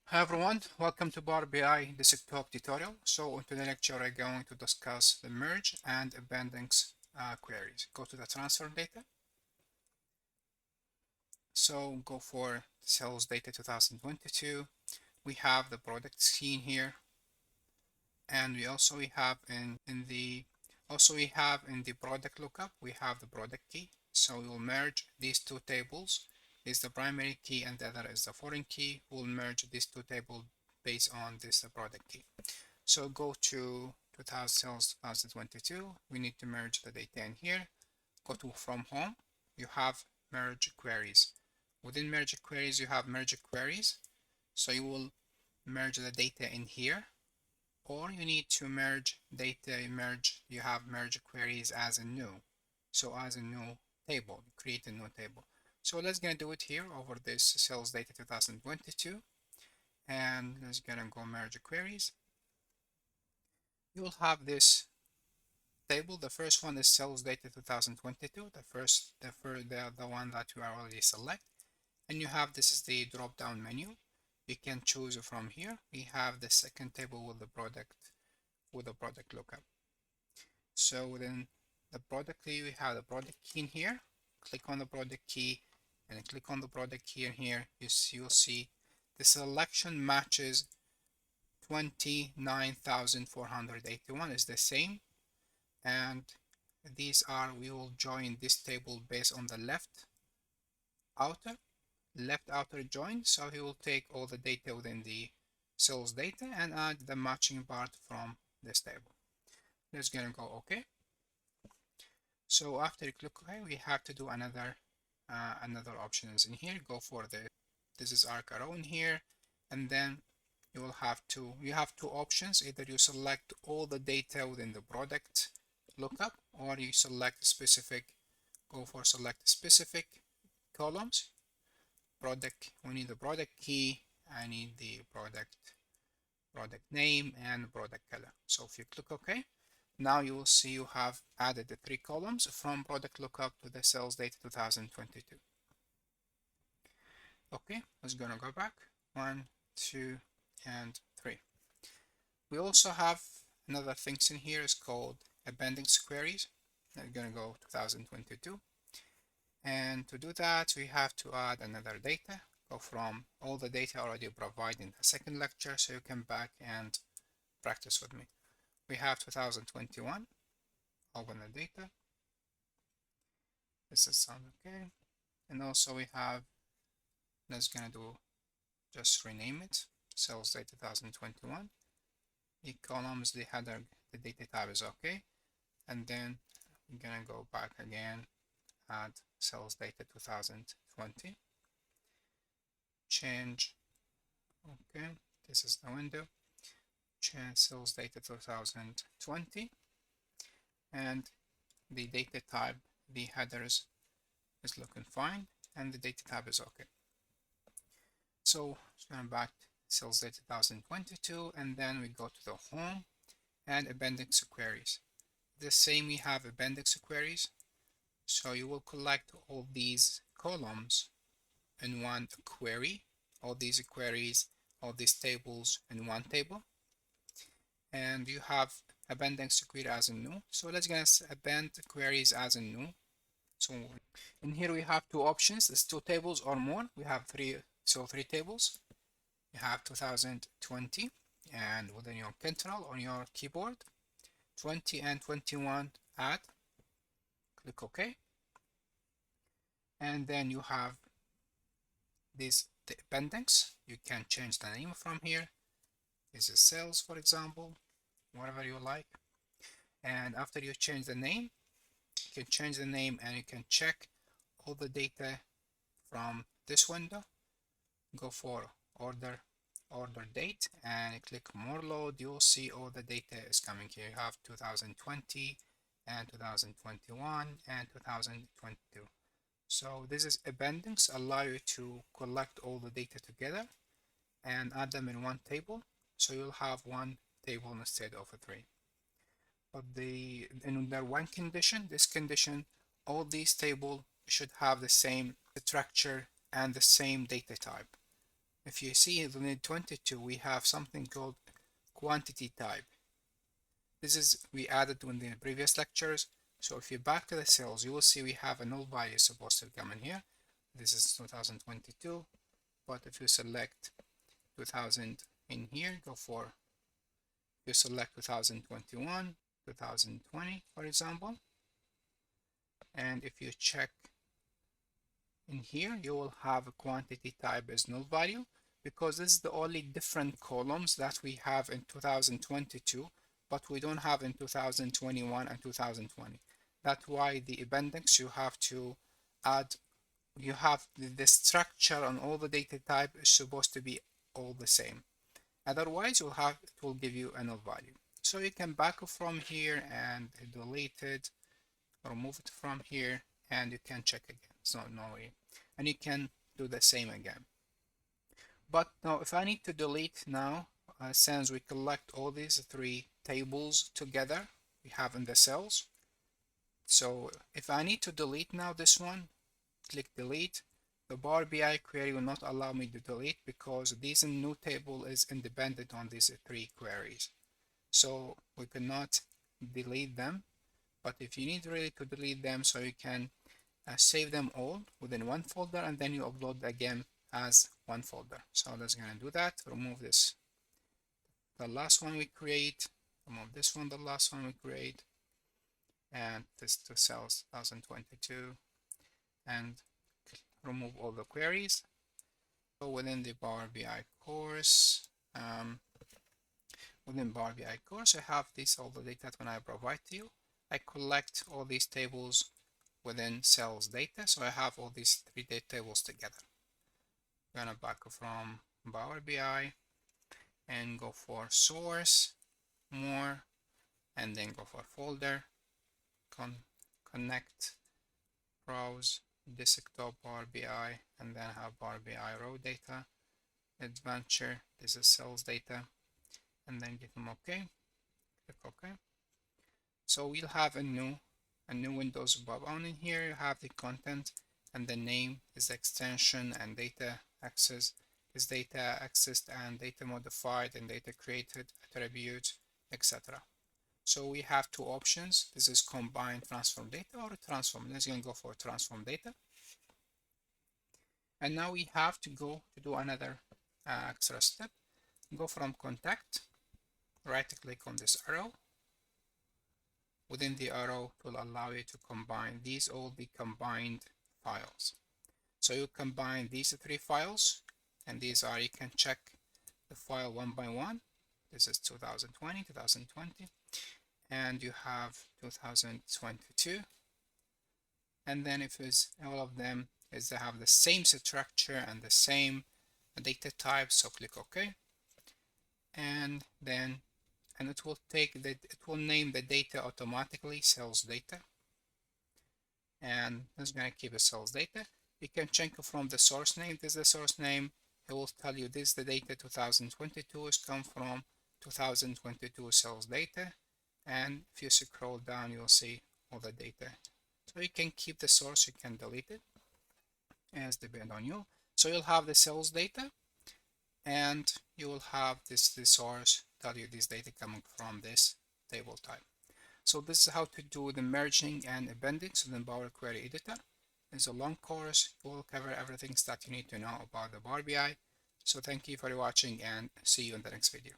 Hi everyone, welcome to Power BI Desktop tutorial. So in today's lecture, we're going to discuss the merge and appendix queries. Go to the transfer data. So go for sales data 2022. We have the product scene here, and we have in the product lookup we have the product key. So we will merge these two tables. This is the primary key and the other is the foreign key. We'll merge these two tables based on this product key. So go to 2022. We need to merge the data in here. Go to from home. You have merge queries. Within merge queries, you have merge queries. So you will merge the data in here, or you need to merge data. You have merge queries as a new. So as a new table, create a new table. So let's gonna do it here over this sales data 2022, and let's gonna go merge queries. You will have this table. The first one is sales data 2022, the one that you are already select. And you have, this is the drop down menu. You can choose from here. We have the second table with the product lookup. So within the product key, we have the product key in here. Click on the product key and click on the product key in here. You'll see the selection matches 29,481 is the same, and we will join this table based on the left outer join. So he will take all the data within the sales data and add the matching part from this table. Let's gonna go OK. So after you click OK, we have to do another options in here. Go for this is arc arrow in here, and then you have two options. Either you select all the data within the product lookup, or you select specific, go for select specific columns. We need the product key, I need the product name and product color. So if you click OK, now you will see you have added the 3 columns from product lookup to the sales data 2022. Okay, let's gonna go back. 1, 2, and 3. We also have another things in here is called appendix queries. I'm gonna go 2022. And to do that, we have to add another data. Go from all the data already provided in the second lecture, so you can back and practice with me. We have 2021. Open the data. This is sound okay. And also we have, let's gonna do, just rename it, sales data 2021. The columns, the header, the data type is okay. And then I'm gonna go back again, add sales data 2020. Change, okay, this is the window. Change sales data 2020. And the data type, the headers is looking fine, and the data type is okay. So let's go back to sales data 2022, and then we go to the home and appendix queries. The same, we have appendix queries. So you will collect all these columns in one query, all these queries, all these tables in one table. And you have appendix query as a new. So let's get append queries as a new. So in here we have two options. It's 2 tables or more. We have 3 tables. You have 2020, and within your control on your keyboard, 20 and 21 add. Click OK. And then you have this the appendix. You can change the name from here. This is sales, for example, whatever you like. And after you change the name, you can change the name and you can check all the data from this window. Go for order date and click more load. You'll see all the data is coming here. You have 2020 and 2021 and 2022. So this is appendix, allow you to collect all the data together and add them in one table. So you'll have one table instead of 3. But under one condition, this condition, all these tables should have the same structure and the same data type. if you see in line 22, we have something called quantity type. This is we added in the previous lectures. So if you back to the cells, you will see we have a null value supposed to come in here. This is 2022, but if you select 2000 in here, go for, you select 2021, 2020, for example, and if you check in here, you will have a quantity type as null value, because this is the only different columns that we have in 2022, but we don't have in 2021 and 2020. That's why the appendix, you have to add, you have the structure on all the data type is supposed to be all the same. Otherwise, you'll have, it will give you a null value. So you can back from here and delete it, remove it from here, and you can check again. So no way. And you can do the same again. But now if I need to delete now, since we collect all these three tables together, we have in the cells. So if I need to delete now this one, click delete. The Power BI query will not allow me to delete because this new table is independent on these three queries. So we cannot delete them. But if you need really to delete them, so you can save them all within one folder, and then you upload again as one folder. So let's gonna do that. Remove this, the last one we create, remove this one, the last one we create, and this to cells 2022, and remove all the queries. So within the Power BI course, within Power BI course, I have this all the data when I provide to you. I collect all these tables within cells data, so I have all these three data tables together. I'm gonna back from Power BI and go for source, more, and then go for folder, connect, browse, desktop Power BI, and then have Power BI raw data, adventure, this is cells data, and then give them OK, click OK. So we'll have a new Windows pop on in here. You have the content, and the name is the extension, and data access is data accessed and data modified and data created, attribute, etc. So we have two options. This is combine transform data or transform. Let's go for transform data. And now we have to go to do another extra step. Go from contact, right click on this arrow. Within the arrow, it will allow you to combine these, all the combined files. So you combine these three files, and these are, you can check the file one by one. This is 2020, 2020, and you have 2022. And then if it's all of them is they have the same structure and the same data type, so click OK. And then it will name the data automatically, cells data, and it's going to keep the cells data. You can check from the source name. This is the source name. It will tell you this is the data 2022 is come from 2022 cells data, and if you scroll down, you'll see all the data. So you can keep the source, you can delete it as depend on you. So you'll have the cells data, and you will have the source tell you this data coming from this table type. So this is how to do the merging and appending within Power Query Editor. It's a long course. It will cover everything that you need to know about the Power BI. So thank you for watching, and see you in the next video.